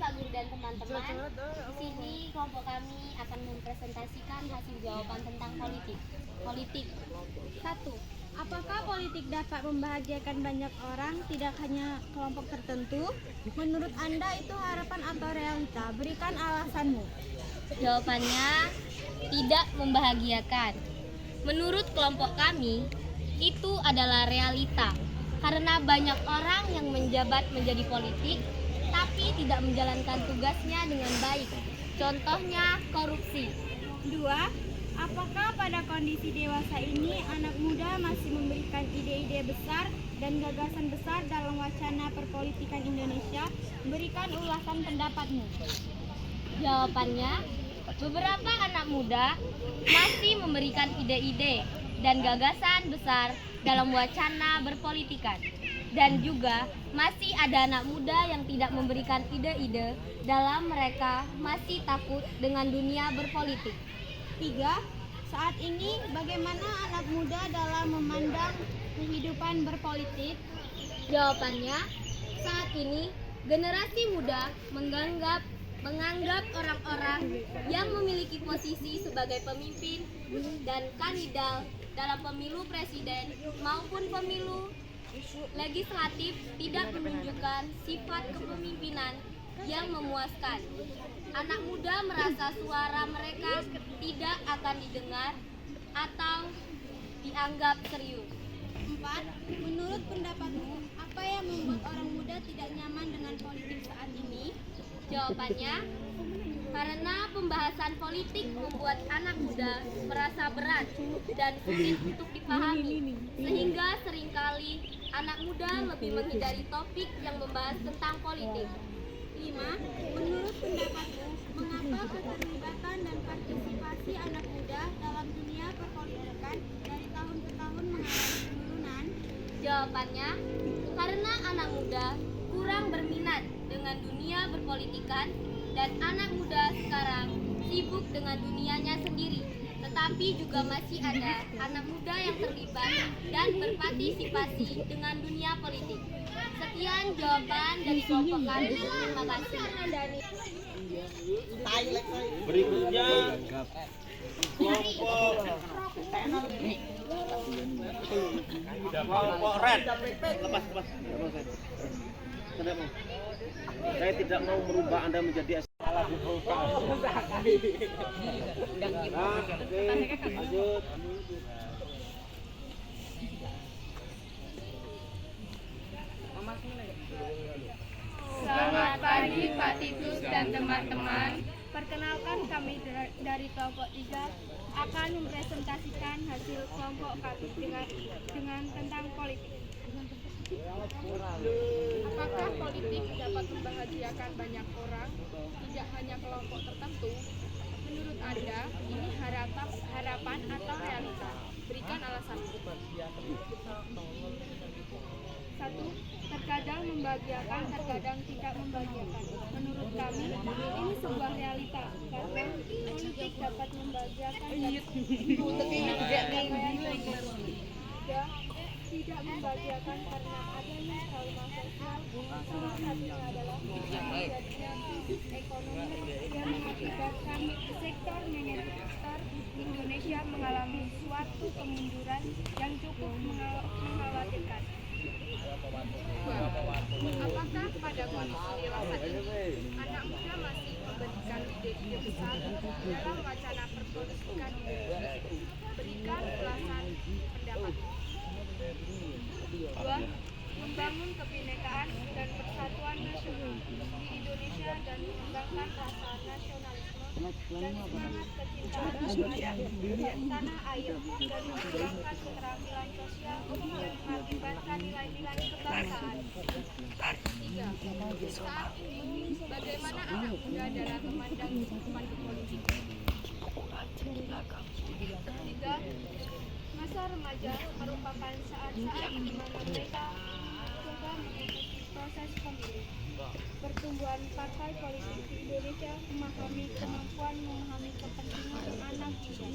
Pak Guru dan teman-teman. Di sini kelompok kami akan mempresentasikan hasil jawaban tentang politik. Politik. 1. Apakah politik dapat membahagiakan banyak orang, tidak hanya kelompok tertentu? Menurut Anda itu harapan atau realita? Berikan alasanmu. Jawabannya tidak membahagiakan. Menurut kelompok kami, itu adalah realita. Karena banyak orang yang menjabat menjadi politik, tapi tidak menjalankan tugasnya dengan baik. Contohnya korupsi. 2. Apakah pada kondisi dewasa ini anak muda masih memberikan ide-ide besar dan gagasan besar dalam wacana perpolitikan Indonesia? Berikan ulasan pendapatmu. Jawabannya, beberapa anak muda masih memberikan ide-ide dan gagasan besar dalam wacana berpolitikan. Dan juga masih ada anak muda yang tidak memberikan ide-ide dalam mereka masih takut dengan dunia berpolitik. 3. Saat ini bagaimana anak muda dalam memandang kehidupan berpolitik? Jawabannya, saat ini generasi muda menganggap orang-orang yang memiliki posisi sebagai pemimpin dan kandidat dalam pemilu presiden maupun pemilu legislatif tidak menunjukkan sifat kepemimpinan yang memuaskan. Anak muda merasa suara mereka tidak akan didengar atau dianggap serius. 4. Menurut pendapatmu, apa yang membuat orang muda tidak nyaman dengan politik saat ini? Jawabannya, karena pembahasan politik membuat anak muda merasa berat dan sulit untuk dipahami, sehingga seringkali anak muda lebih menghindari topik yang membahas tentang politik. 5. Menurut pendapatmu, mengapa keterlibatan dan partisipasi anak muda dalam dunia perpolitikan dari tahun ke tahun mengalami penurunan? Jawabannya, karena anak muda kurang berminat dengan dunia berpolitikan dan anak muda sekarang sibuk dengan dunianya sendiri. Tetapi juga masih ada anak muda yang terlibat dan berpartisipasi dengan dunia politik. Sekian jawaban dari kelompok kami. Terima kasih. Berikutnya kelompok red. Lepas. Kenapa? Saya tidak mau merubah Anda menjadi salah di lanjut. Selamat pagi Pak Titus dan teman-teman. Perkenalkan, kami dari kelompok 3 akan mempresentasikan hasil kelompok kami dengan tentang politik. Apakah politik dapat membahagiakan banyak orang, tidak hanya kelompok tertentu? Menurut Anda, ini harapan atau realita? Berikan alasan. 1. Terkadang membahagiakan, terkadang tidak membahagiakan. Menurut kami, ini sebuah realita karena politik dapat membahagiakan dan tidak membahagiakan karena adanya trauma sosial. Salah satunya adalah terjadinya krisis ekonomi yang mengakibatkan sektor manajer Indonesia mengalami suatu kemunduran yang cukup mengkhawatirkan. Apakah pada kondisi dewasa ini, anak muda masih memberikan ide-ide besar dalam wacana perpolitikan Indonesia? Berikan ulasan pendapat. 2. Membangun kebinekaan dan persatuan nasional di Indonesia dan mengembangkan rasa nasionalisme dan semangat kecintaan tanah air dan mengembangkan keterampilan sosial yang mengakibatkan nilai-nilai kebangsaan. 3. Saat ini, bagaimana anak muda dalam memandang kehidupan berpolitik? 3. Masa remaja merupakan saat-saat di mana mereka coba mengikuti proses pemilu. Pertumbuhan partai politik di Indonesia memahami kemampuan memahami kepentingan anak muda.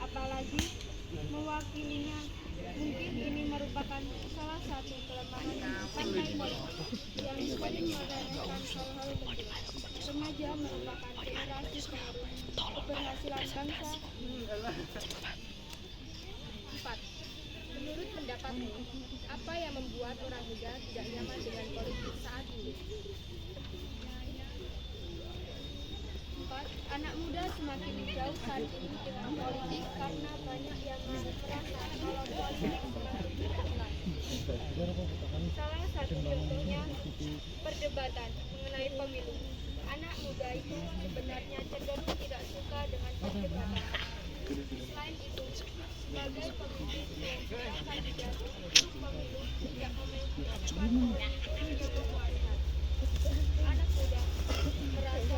Apalagi mewakilinya, mungkin ini merupakan salah satu kelemahan partai politik yang sering meremehkan hal-hal penting. remaja merupakan generasi keberhasilan bangsa. 4. Menurut pendapatmu, apa yang membuat orang muda tidak nyaman dengan politik saat ini? 4. Anak muda semakin jauh saat ini dengan politik karena banyak yang merasa kalau politik semakin tidak jelas. Salah satu contohnya perdebatan mengenai pemilu. Anak muda itu sebenarnya cenderung tidak suka dengan perdebatan. Selain itu, sebagai pemimpin kelompok kandidat untuk pemilu tidak memiliki kekuasaan. Anak muda merasa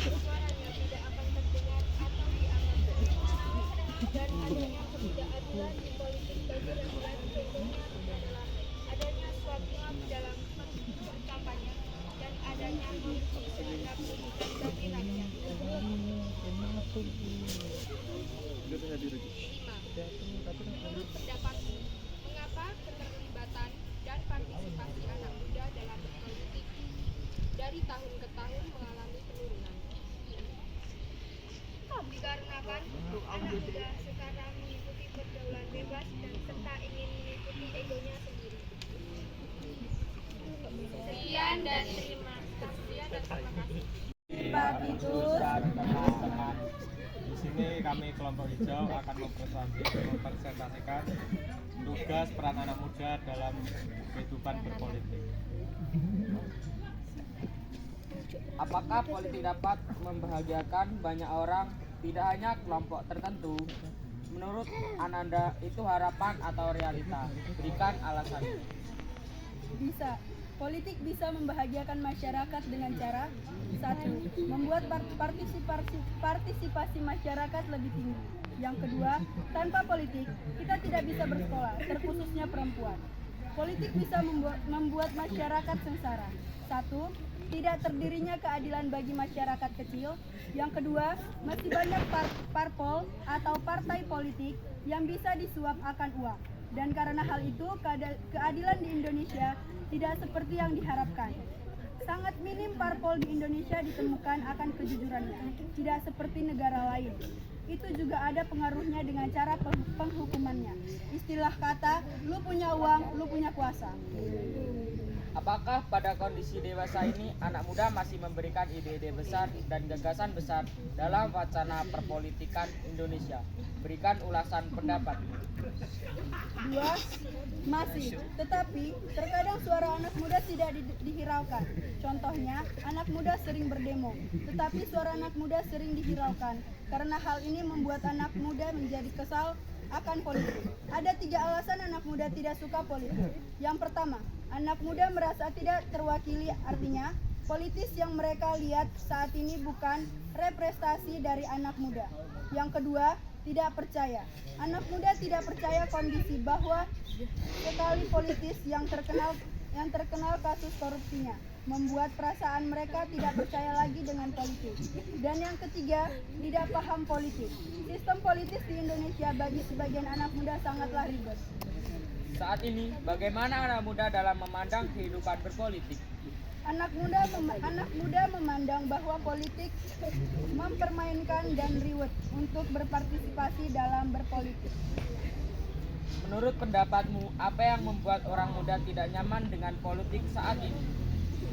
suaranya tidak akan terdengar atau dianggap dan adanya ketidakadilan di politik bagi rakyat contohnya adalah adanya suap menyuap dalam kampanye dan adanya korupsi sehingga pendidikan bagi rakyat. 5. Menurut pendapatmu, mengapa keterlibatan dan partisipasi anak muda dalam berpolitik dari tahun ke tahun mengalami penurunan? Dikarenakan anak muda sekarang mengikuti pergaulan bebas dan serta ingin mengikuti egonya sendiri. Sekian dan terima kasih. Pak Titus. Di sini kami kelompok hijau akan mempresentasikan tugas peran anak muda dalam kehidupan berpolitik. Apakah politik dapat membahagiakan banyak orang, tidak hanya kelompok tertentu? Menurut Ananda, itu harapan atau realita? Berikan alasannya. Bisa. Politik bisa membahagiakan masyarakat dengan cara: 1. Membuat partisipasi masyarakat lebih tinggi. Yang kedua, tanpa politik, kita tidak bisa bersekolah, terkhususnya perempuan. Politik bisa membuat masyarakat sengsara. 1. Tidak terdirinya keadilan bagi masyarakat kecil. Yang kedua, masih banyak parpol atau partai politik yang bisa disuap akan uang. Dan karena hal itu, keadilan di Indonesia tidak seperti yang diharapkan. Sangat minim parpol di Indonesia ditemukan akan kejujurannya, tidak seperti negara lain. Itu juga ada pengaruhnya dengan cara penghukumannya. Istilah kata, lu punya uang, lu punya kuasa. Apakah pada kondisi dewasa ini anak muda masih memberikan ide-ide besar dan gagasan besar dalam wacana perpolitikan Indonesia? Berikan ulasan pendapat. 2. Masih, tetapi terkadang suara anak muda tidak dihiraukan. Contohnya, anak muda sering berdemo, tetapi suara anak muda sering dihiraukan. Karena hal ini membuat anak muda menjadi kesal akan politik. Ada 3 alasan anak muda tidak suka politik. Yang pertama, anak muda merasa tidak terwakili, artinya politis yang mereka lihat saat ini bukan representasi dari anak muda. Yang kedua, tidak percaya. Anak muda tidak percaya kondisi bahwa sekali politis yang terkenal kasus korupsinya, membuat perasaan mereka tidak percaya lagi dengan politik. Dan yang ketiga, tidak paham politik. Sistem politis di Indonesia bagi sebagian anak muda sangatlah ribet. Saat ini, bagaimana anak muda dalam memandang kehidupan berpolitik? Anak muda memandang bahwa politik mempermainkan dan riwet untuk berpartisipasi dalam berpolitik. Menurut pendapatmu, apa yang membuat orang muda tidak nyaman dengan politik saat ini?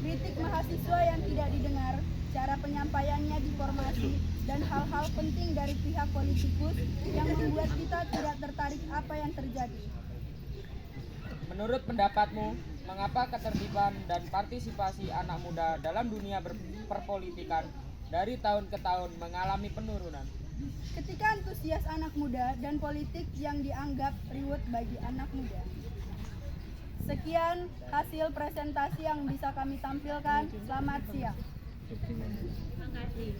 Kritik mahasiswa yang tidak didengar, cara penyampaiannya diformasi, dan hal-hal penting dari pihak politikus yang membuat kita tidak tertarik apa yang terjadi. Menurut pendapatmu, mengapa ketertiban dan partisipasi anak muda dalam dunia perpolitikan dari tahun ke tahun mengalami penurunan? Ketika antusias anak muda dan politik yang dianggap riwet bagi anak muda. Sekian hasil presentasi yang bisa kami tampilkan. Selamat siang. Terima kasih.